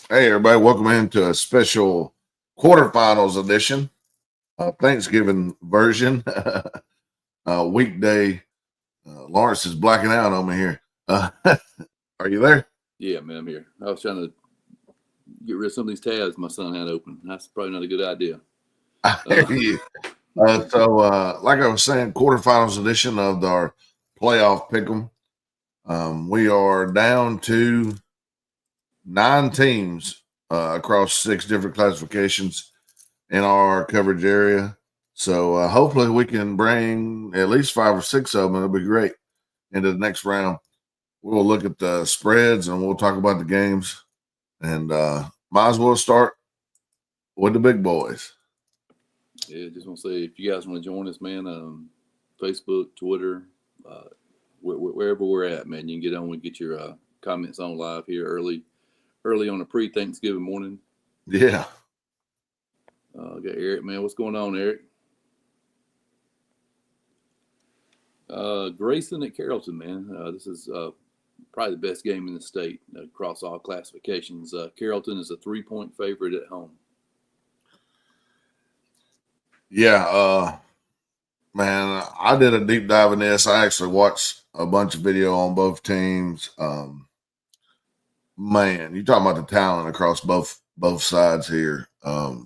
Hey, everybody, welcome into a special quarterfinals edition, Thanksgiving version. Weekday. Lawrence is blacking out on me here. Are you there? Yeah, man, I'm here. I was trying to get rid of some of these tabs my son had open. That's probably not a good idea. I hear you. Like I was saying, quarterfinals edition of our playoff pick'em. We are down to 9 teams across 6 different classifications in our coverage area. So hopefully we can bring at least 5 or 6 of them. It'll be great into the next round. We'll look at the spreads and we'll talk about the games. And might as well start with the big boys. Yeah, just want to say if you guys want to join us, man, Facebook, Twitter, wherever we're at, man, you can get on and get your comments on live here early on a pre-Thanksgiving morning. Yeah. Got Eric, man. What's going on, Eric? Grayson at Carrollton, man. This is probably the best game in the state across all classifications. Carrollton is a 3-point favorite at home. Yeah. Man, I did a deep dive in this. I actually watched a bunch of video on both teams. Man, you talking about the talent across both sides here. Of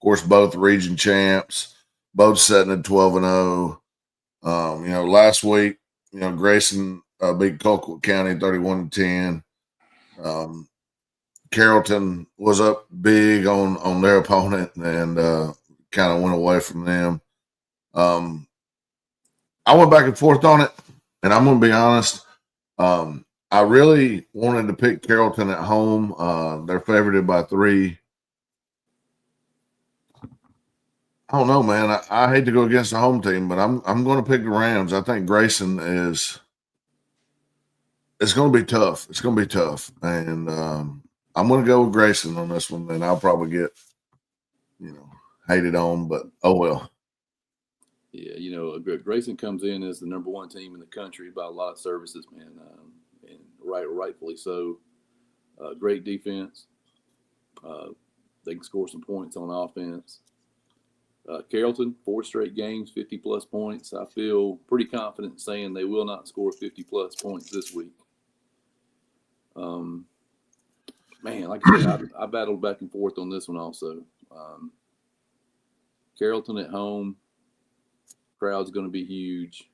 course, both region champs, both sitting at 12-0. Last week, Grayson beat Colquitt County 31-10. Carrollton was up big on their opponent and kind of went away from them. I went back and forth on it, and I'm going to be honest. I really wanted to pick Carrollton at home. They're favored by 3. I don't know, man. I hate to go against the home team, but I'm going to pick the Rams. I think Grayson is. It's going to be tough. It's going to be tough, and I'm going to go with Grayson on this one, and I'll probably get, hated on, but oh well. Yeah, Grayson comes in as the number 1 team in the country by a lot of services, man, and rightfully so. Great defense. They can score some points on offense. Carrollton, 4 straight games, 50-plus points. I feel pretty confident saying they will not score 50-plus points this week. Man, like I said, I battled back and forth on this one also. Carrollton at home, crowd's going to be huge.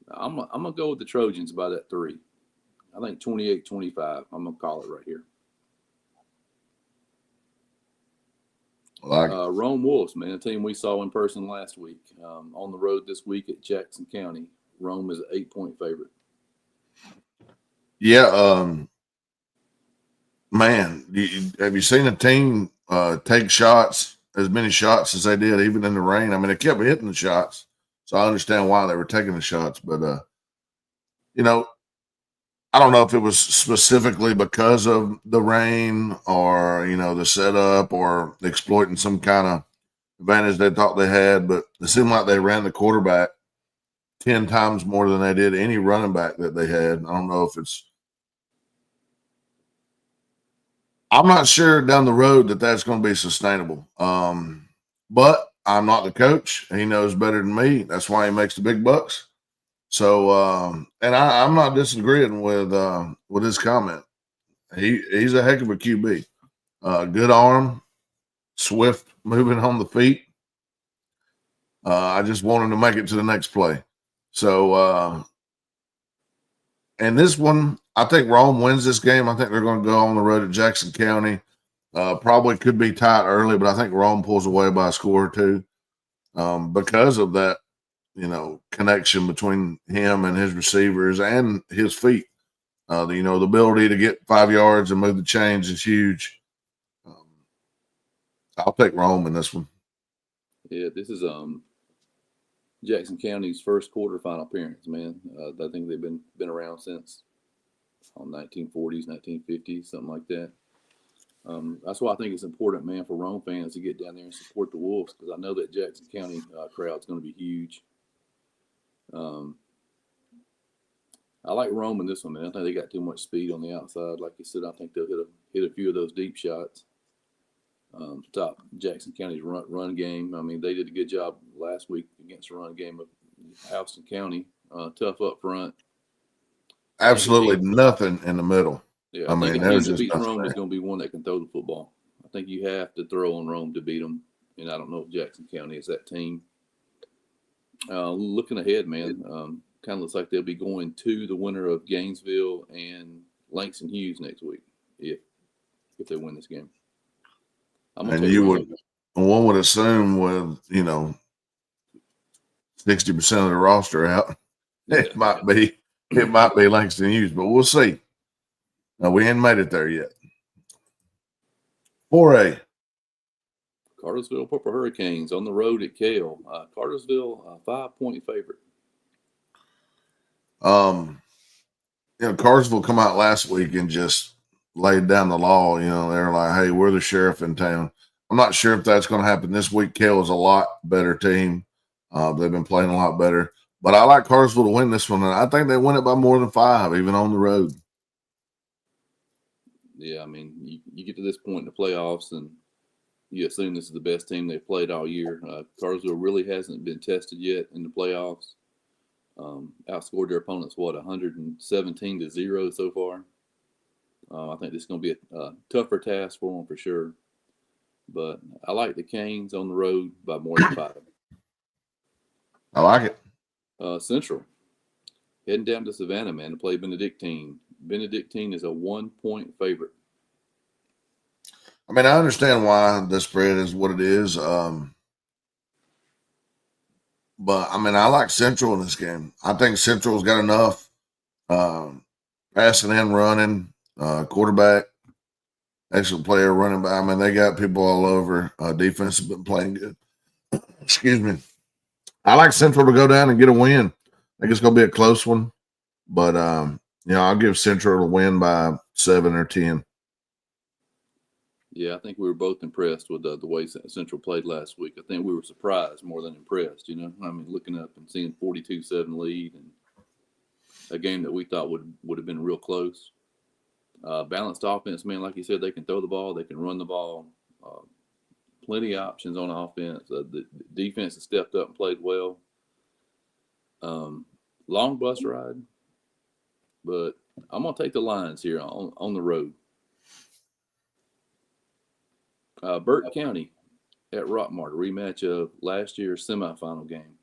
I'm going to go with the Trojans by that 3. I think 28-25. I'm going to call it right here. Rome Wolves, man, a team we saw in person last week. On the road this week at Jackson County. Rome is an 8-point favorite. Yeah, man, have you seen a team take shots, as many shots as they did, even in the rain? I mean, they kept hitting the shots, so I understand why they were taking the shots. But, I don't know if it was specifically because of the rain or, the setup or exploiting some kind of advantage they thought they had, but it seemed like they ran the quarterback 10 times more than they did any running back that they had. I don't know if I'm not sure down the road that that's going to be sustainable. But I'm not the coach. He knows better than me. That's why he makes the big bucks. So, and I'm not disagreeing with his comment. He's a heck of a QB. Good arm, swift moving on the feet. I just want him to make it to the next play. So, and this one, I think Rome wins this game. I think they're going to go on the road at Jackson County. Probably could be tight early, but I think Rome pulls away by a score or 2 because of that, connection between him and his receivers and his feet. The ability to get 5 yards and move the chains is huge. I'll take Rome in this one. Yeah, this is Jackson County's first quarterfinal appearance, man. I think they've been around since 1940s, 1950s, something like that. That's why I think it's important, man, for Rome fans to get down there and support the Wolves, because I know that Jackson County crowd's going to be huge. I I like Rome in this one, man. I think they got too much speed on the outside. Like you said, I think they'll hit a few of those deep shots. Stop Jackson County's run game. I mean, they did a good job last week against the run game of Houston County. Tough up front. Absolutely nothing in the middle. Yeah, I think mean, a there's team that just beats nothing Rome there. is going to be one that can throw the football. I think you have to throw on Rome to beat them, and I don't know if Jackson County is that team. Looking ahead, man, kind of looks like they'll be going to the winner of Gainesville and Langston Hughes next week if they win this game. I'm gonna And take one would assume with 60% of the roster out, it might be Langston Hughes, but we'll see. No, we ain't made it there yet. 4A. Cartersville Purple Hurricanes on the road at Cale. Cartersville, 5-point favorite. Cartersville come out last week and just laid down the law. They're like, hey, we're the sheriff in town. I'm not sure if that's going to happen this week. Cale is a lot better team. They've been playing a lot better. But I like Cartersville to win this one, and I think they win it by more than 5, even on the road. Yeah, I mean, you get to this point in the playoffs, and you assume this is the best team they've played all year. Cartersville really hasn't been tested yet in the playoffs. Outscored their opponents, 117-0 so far. I think this is going to be a tougher task for them for sure. But I like the Canes on the road by more than 5. I like it. Central, heading down to Savannah, man, to play Benedictine. Benedictine is a 1-point favorite. I mean, I understand why the spread is what it is. But, I mean, I like Central in this game. I think Central's got enough passing and running, quarterback, excellent player, running back. I mean, they got people all over. Defense has been playing good. Excuse me. I like Central to go down and get a win. I think it's going to be a close one. But, I'll give Central a win by 7 or 10. Yeah, I think we were both impressed with the way Central played last week. I think we were surprised more than impressed, I mean, looking up and seeing 42-7 lead and a game that we thought would have been real close. Balanced offense, man, like you said, they can throw the ball, they can run the ball. Plenty of options on offense. The defense has stepped up and played well. Long bus ride, but I'm going to take the Lions here on the road. Burke County at Rockmart, a rematch of last year's semifinal game.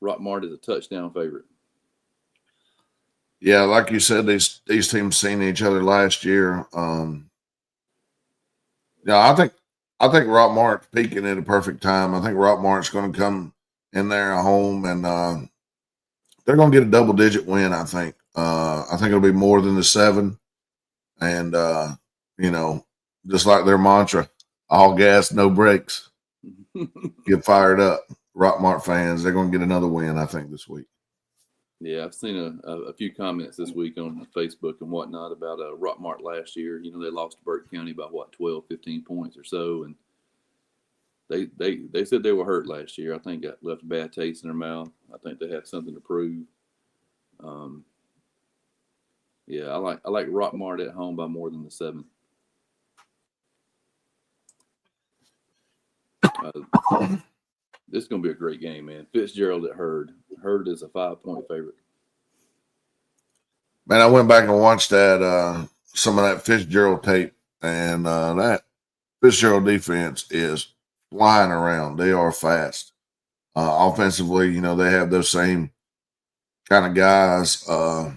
Rockmart is a touchdown favorite. Yeah, like you said, these teams seen each other last year. I think Rockmart's peaking at a perfect time. I think Rockmart's going to come in there at home, and they're going to get a double-digit win. I think it'll be more than the 7, and just like their mantra, all gas, no brakes. Get fired up, Rockmart fans. They're going to get another win, I think, this week. Yeah, I've seen a few comments this week on Facebook and whatnot about Rockmart last year. They lost to Burke County by 12, 15 points or so, and they said they were hurt last year. I think that left a bad taste in their mouth. I think they have something to prove. Yeah, I like Rockmart at home by more than the 7. This is going to be a great game, man. Fitzgerald at Hurd. Hurd is a 5-point favorite. Man, I went back and watched that some of that Fitzgerald tape, and that Fitzgerald defense is flying around. They are fast. Offensively, they have those same kind of guys. I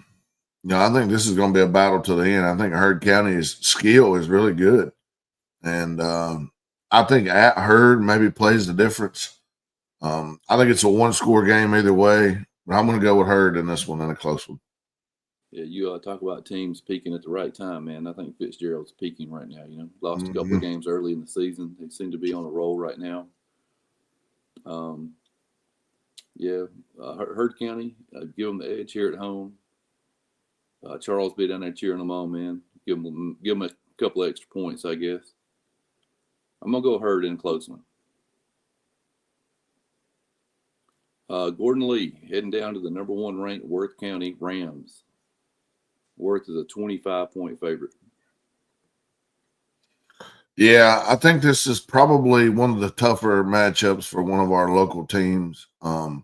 think this is going to be a battle to the end. I think Hurd County's skill is really good. And I think at Hurd maybe plays the difference. I think it's a 1-score game either way, but I'm going to go with Hurd in this one in a close one. Yeah, you talk about teams peaking at the right time, man. I think Fitzgerald's peaking right now. Lost a couple of games early in the season. They seem to be on a roll right now. Hurd County, give them the edge here at home. Charles be down there cheering them on, man. Give them a couple of extra points, I guess. I'm gonna go Hurd in a close one. Gordon Lee heading down to the number 1 ranked Worth County Rams. Worth is a 25-point favorite. Yeah, I think this is probably one of the tougher matchups for one of our local teams. I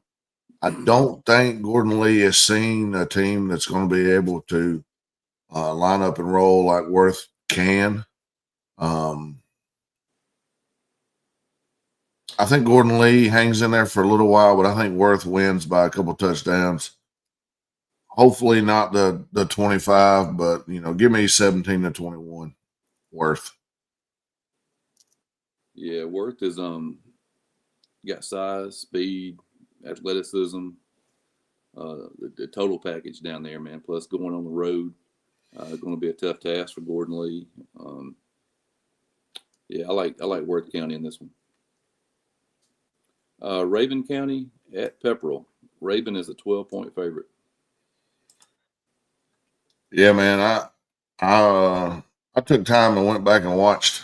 don't think Gordon Lee has seen a team that's going to be able to line up and roll like Worth can. I think Gordon Lee hangs in there for a little while, but I think Worth wins by a couple touchdowns. Hopefully not the 25, but give me 17-21. Worth. Yeah, Worth is got size, speed, athleticism, the total package down there, man. Plus going on the road, going to be a tough task for Gordon Lee. Yeah, I like Worth County in this one. Raven County at Pepperell. Raven is a 12-point favorite. Yeah, man. I took time and went back and watched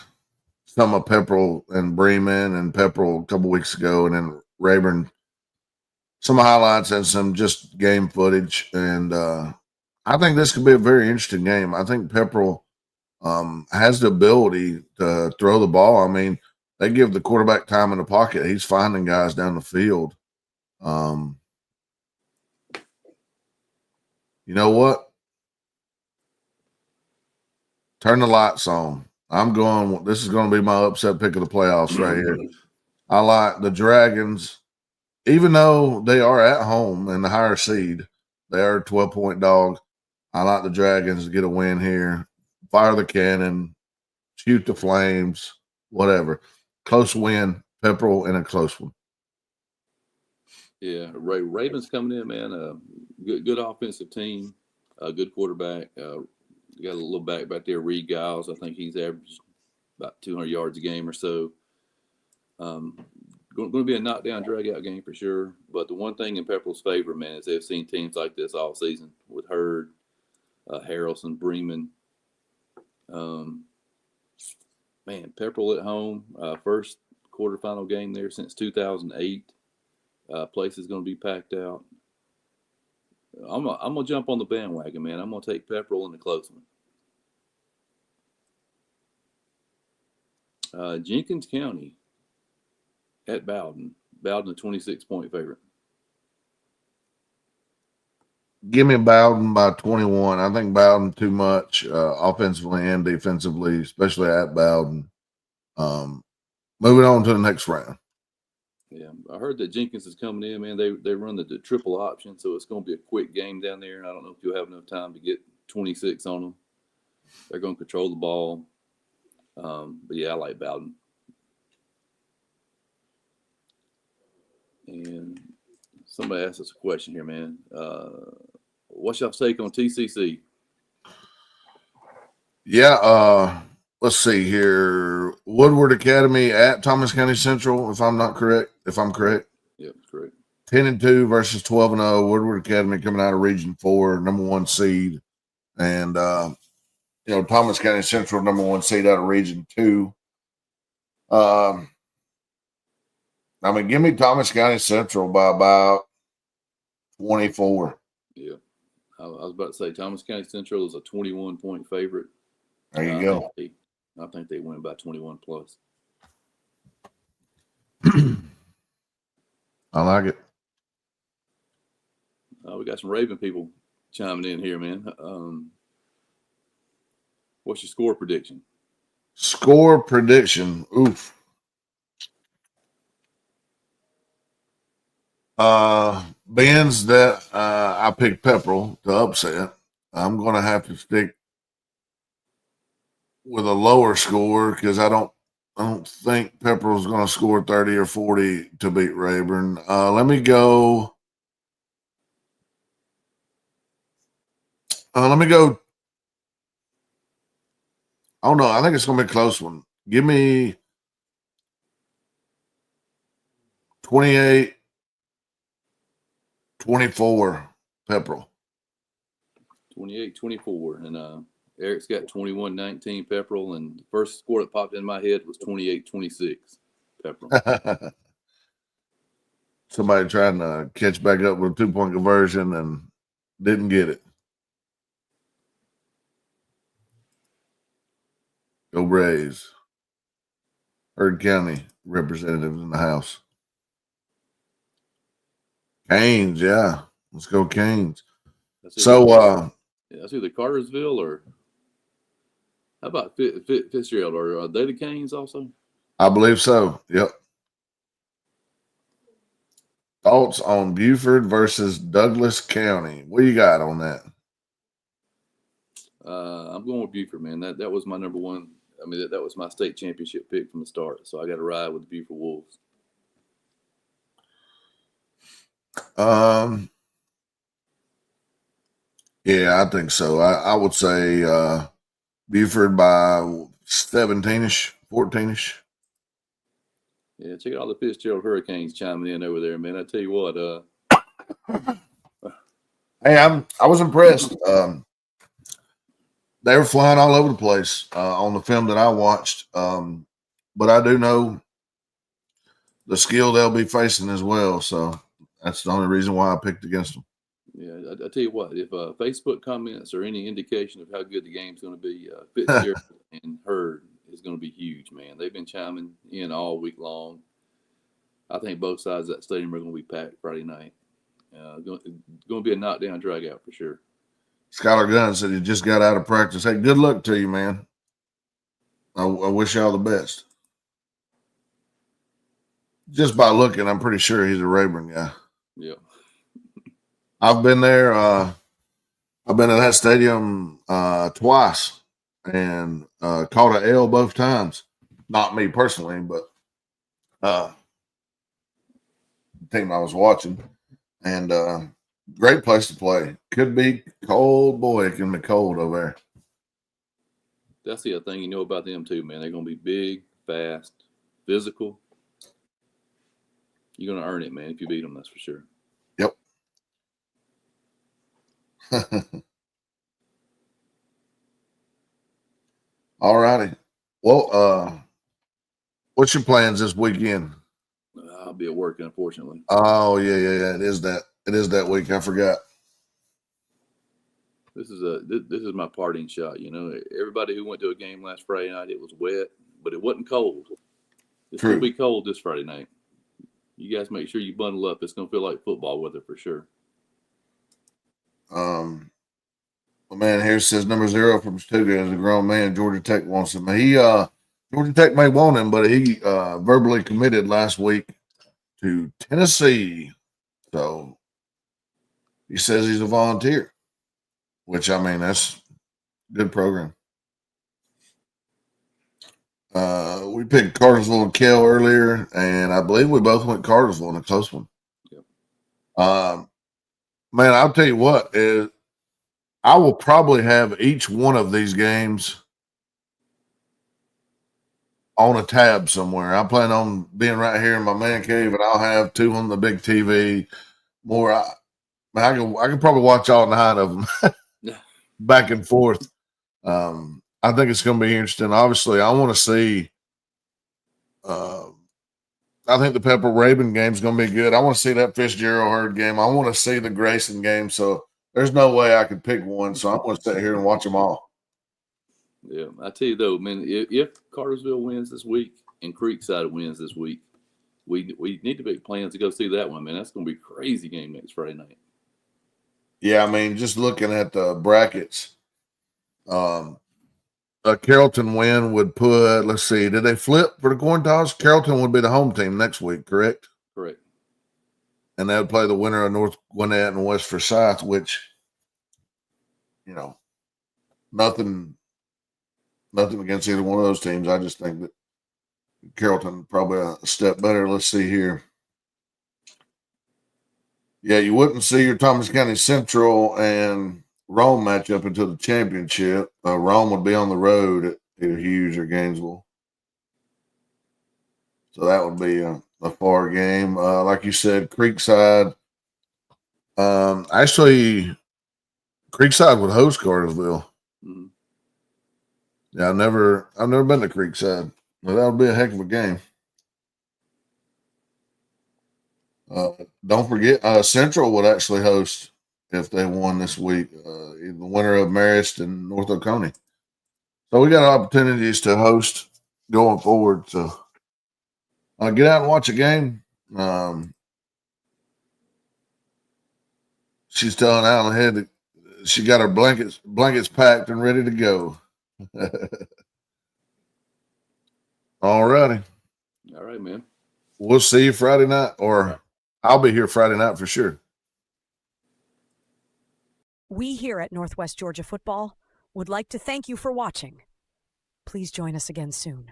some of Pepperell and Bremen and Pepperell a couple weeks ago, and then Rayburn. Some highlights and some just game footage, and I think this could be a very interesting game. I think Pepperell has the ability to throw the ball. I mean, they give the quarterback time in the pocket. He's finding guys down the field. You know what? Turn the lights on. This is going to be my upset pick of the playoffs right here. I like the Dragons, even though they are at home and the higher seed, they are a 12-point dog. I like the Dragons to get a win here. Fire the cannon, shoot the flames, whatever. Close win, Pepperell in a close one. Yeah, Ravens coming in, man. Good offensive team, good quarterback. Got a little back there, Reed Giles. I think he's averaged about 200 yards a game or so. Going to be a knockdown, drag-out game for sure. But the one thing in Pepperell's favor, man, is they've seen teams like this all season with Hurd, Harrelson, Bremen. Man, Pepperell at home, first quarterfinal game there since 2008. Place is going to be packed out. I'm gonna jump on the bandwagon, man. I'm gonna take Pepperell in the close one. Jenkins County at Bowden. Bowden, a 26-point favorite. Give me Bowden by 21. I think Bowden too much offensively and defensively, especially at Bowden. Moving on to the next round. Yeah, I heard that Jenkins is coming in, man. They run the triple option, so it's going to be a quick game down there. And I don't know if you'll have enough time to get 26 on them. They're going to control the ball. But yeah, I like Bowden. And somebody asked us a question here, man. What's y'all take on TCC? Yeah, let's see here. Woodward Academy at Thomas County Central, if I'm correct. Yep, correct. 10-2 versus 12-0. Woodward Academy coming out of Region 4, number 1 seed. And Thomas County Central, number 1 seed out of Region 2. Give me Thomas County Central by about 24. Yeah. I was about to say Thomas County Central is a 21-point favorite. There you go. I think they win by 21 plus. I like it. We got some Raven people chiming in here, man. What's your score prediction? Score prediction. Oof. Ben's that I picked Pepperell to upset. I'm going to have to stick with a lower score because I don't think Pepperell's going to score 30 or 40 to beat Rayburn. Let me go. I don't know. I think it's going to be a close one. Give me 28-24 Pepperell. 28-24. And Eric's got 21-19 Pepperell. And the first score that popped in my head was 28-26 Pepperell. Somebody trying to catch back up with a 2-point conversion and didn't get it. Go Braves. Heard County representatives in the House. Canes, yeah. Let's go Canes. So, that's either Cartersville or how about Fitzgerald? Are they the Canes also? I believe so. Yep. Thoughts on Buford versus Douglas County? What you got on that? I'm going with Buford, man. That was my number one. I mean, that was my state championship pick from the start. So I got to ride with the Buford Wolves. Yeah, I think so. I would say Buford by 17-ish, 14-ish. Yeah, check out all the Fitzgerald Hurricanes chiming in over there, man. I tell you what. Hey, I was impressed. They were flying all over the place on the film that I watched. But I do know the skill they'll be facing as well. So that's the only reason why I picked against them. Yeah, I tell you what. If Facebook comments are any indication of how good the game's going to be, Fitzgerald and Hurd is going to be huge, man. They've been chiming in all week long. I think both sides of that stadium are going to be packed Friday night. Going to be a knockdown drag-out for sure. Skylar Gunn said he just got out of practice. Hey, good luck to you, man. I wish you all the best. Just by looking, I'm pretty sure he's a Rayburn guy. Yeah. I've been there. I've been to that stadium twice and caught an L both times. Not me personally, but the team I was watching. And great place to play. Could be cold. Boy, it can be cold over there. That's the other thing you know about them too, man. They're going to be big, fast, physical. You're going to earn it, man, if you beat them, that's for sure. Yep. All righty. Well, what's your plans this weekend? I'll be at work, unfortunately. Oh, yeah. It is that week. I forgot. This is my parting shot. You know, everybody who went to a game last Friday night, it was wet, but it wasn't cold. It's going to be cold this Friday night. You guys make sure you bundle up. It's going to feel like football weather for sure. Well, man, here says number 0 from Stuga is a grown man. Georgia Tech wants him. Georgia Tech may want him, but he verbally committed last week to Tennessee. So he says he's a volunteer, which, I mean, that's a good program. We picked Cartersville and Kell earlier, and I believe we both went Cartersville in a close one. Yep. Man, I'll tell you what, I will probably have each one of these games on a tab somewhere. I plan on being right here in my man cave, and I'll have 2 on the big TV. More, I can probably watch all 9 of them back and forth. I think it's going to be interesting. Obviously, I want to see. I think the Pepper Rabin game is going to be good. I want to see that Fitzgerald Hurd game. I want to see the Grayson game. So there's no way I could pick one. So I'm going to sit here and watch them all. Yeah, I tell you though, man, if Cartersville wins this week and Creekside wins this week, we need to make plans to go see that one, man. That's going to be a crazy game next Friday night. Yeah, I mean, just looking at the brackets, a Carrollton win would put, let's see, did they flip for the coin toss? Carrollton would be the home team next week, correct? Correct. And they would play the winner of North Gwinnett and West Forsyth, which, you know, nothing against either one of those teams. I just think that Carrollton probably a step better. Let's see here. Yeah, you wouldn't see your Thomas County Central and Rome matchup until the championship. Rome would be on the road at either Hughes or Gainesville. So that would be a far game. Like you said, Creekside. Actually, Creekside would host Cartersville. Mm-hmm. Yeah, I've never been to Creekside. Well, that would be a heck of a game. Don't forget, Central would actually host if they won this week. The winner of Marist and North Oconee. So we got opportunities to host going forward. So get out and watch a game. She's telling Alan Head that she got her blankets packed and ready to go. All righty. All right, man. We'll see you Friday night, or I'll be here Friday night for sure. We here at Northwest Georgia Football would like to thank you for watching. Please join us again soon.